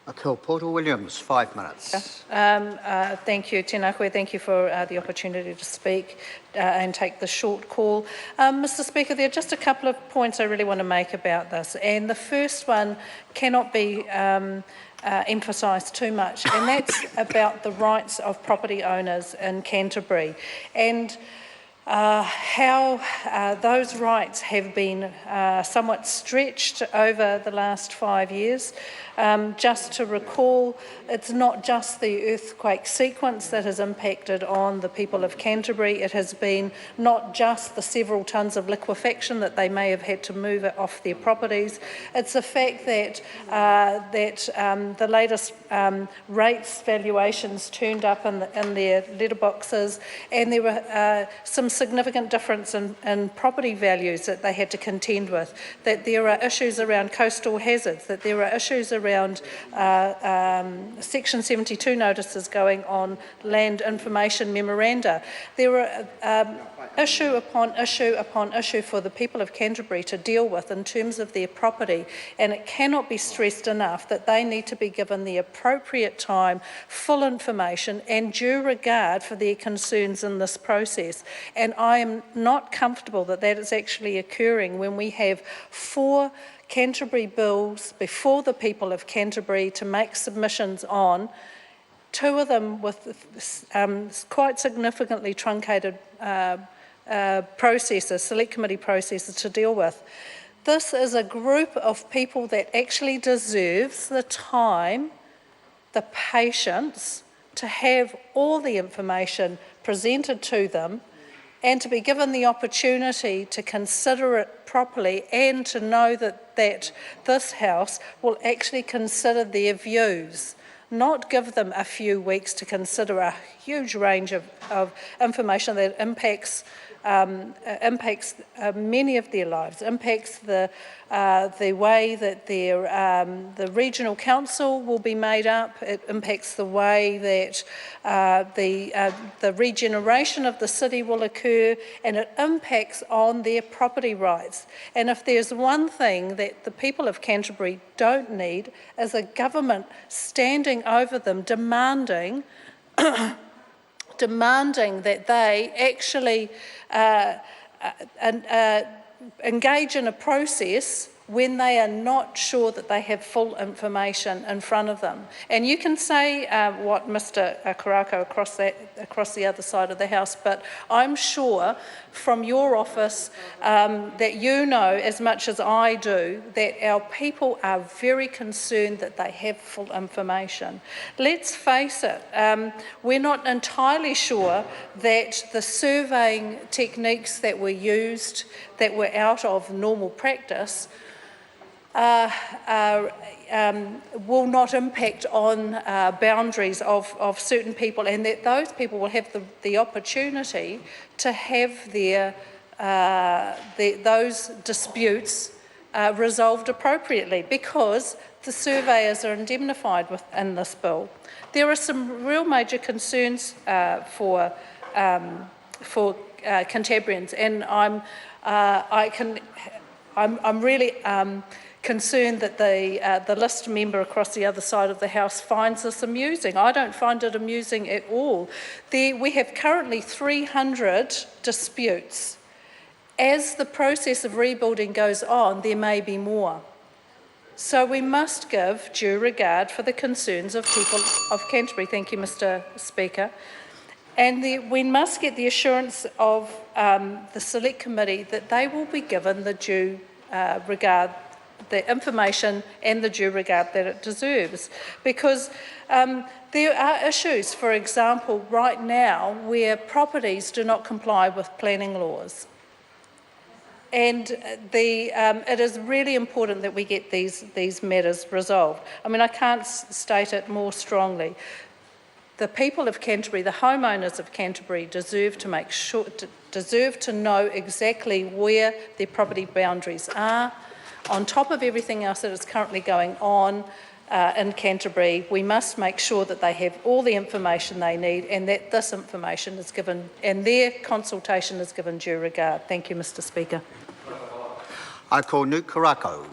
Akil Porter-Williams, 5 minutes. Thank you, Tēnā koe. Thank you for the opportunity to speak and take the short call. Mr. Speaker, there are just a couple of points I really want to make about this, and the first one cannot be emphasised too much, and that's about the rights of property owners in Canterbury and how those rights have been somewhat stretched over the last 5 years. Just to recall, it's not just the earthquake sequence that has impacted on the people of Canterbury. It has been not just the several tonnes of liquefaction that they may have had to move it off their properties. It's the fact that the latest rates valuations turned up in their letterboxes, and there were some significant difference in property values that they had to contend with, that there are issues around coastal hazards, that there are issues around Section 72 notices going on land information memoranda. There are issue upon issue upon issue for the people of Canterbury to deal with in terms of their property, and it cannot be stressed enough that they need to be given the appropriate time, full information and due regard for their concerns in this process. And I am not comfortable that that is actually occurring when we have 4 Canterbury bills before the people of Canterbury to make submissions on, 2 of them with quite significantly truncated processes, select committee processes to deal with. This is a group of people that actually deserves the time, the patience to have all the information presented to them and to be given the opportunity to consider it properly and to know that this House will actually consider their views, not give them a few weeks to consider a huge range of information that impacts many of their lives, impacts the way that the regional council will be made up. It impacts the way that the regeneration of the city will occur, and it impacts on their property rights. And if there's one thing that the people of Canterbury don't need, is a government standing over them demanding that they actually engage in a process when they are not sure that they have full information in front of them. And you can say what Mr. Karako across the other side of the House, but I'm sure from your office that you know as much as I do that our people are very concerned that they have full information. Let's face it, we're not entirely sure that the surveying techniques that were used, that were out of normal practice, will not impact on boundaries of certain people, and that those people will have the opportunity to have those disputes resolved appropriately, because the surveyors are indemnified within this bill. There are some real major concerns for Cantabrians, and I'm really concerned that the list member across the other side of the House finds this amusing. I don't find it amusing at all. We have currently 300 disputes. As the process of rebuilding goes on, there may be more. So we must give due regard for the concerns of people of Canterbury. Thank you, Mr. Speaker. And we must get the assurance of the Select Committee that they will be given the due regard, the information and the due regard that it deserves. Because there are issues, for example, right now, where properties do not comply with planning laws. And it is really important that we get these matters resolved. I mean, I can't state it more strongly. The people of Canterbury, the homeowners of Canterbury, deserve to know exactly where their property boundaries are. On top of everything else that is currently going on in Canterbury, we must make sure that they have all the information they need, and that this information is given and their consultation is given due regard. Thank you, Mr. Speaker. I call Newt Karako.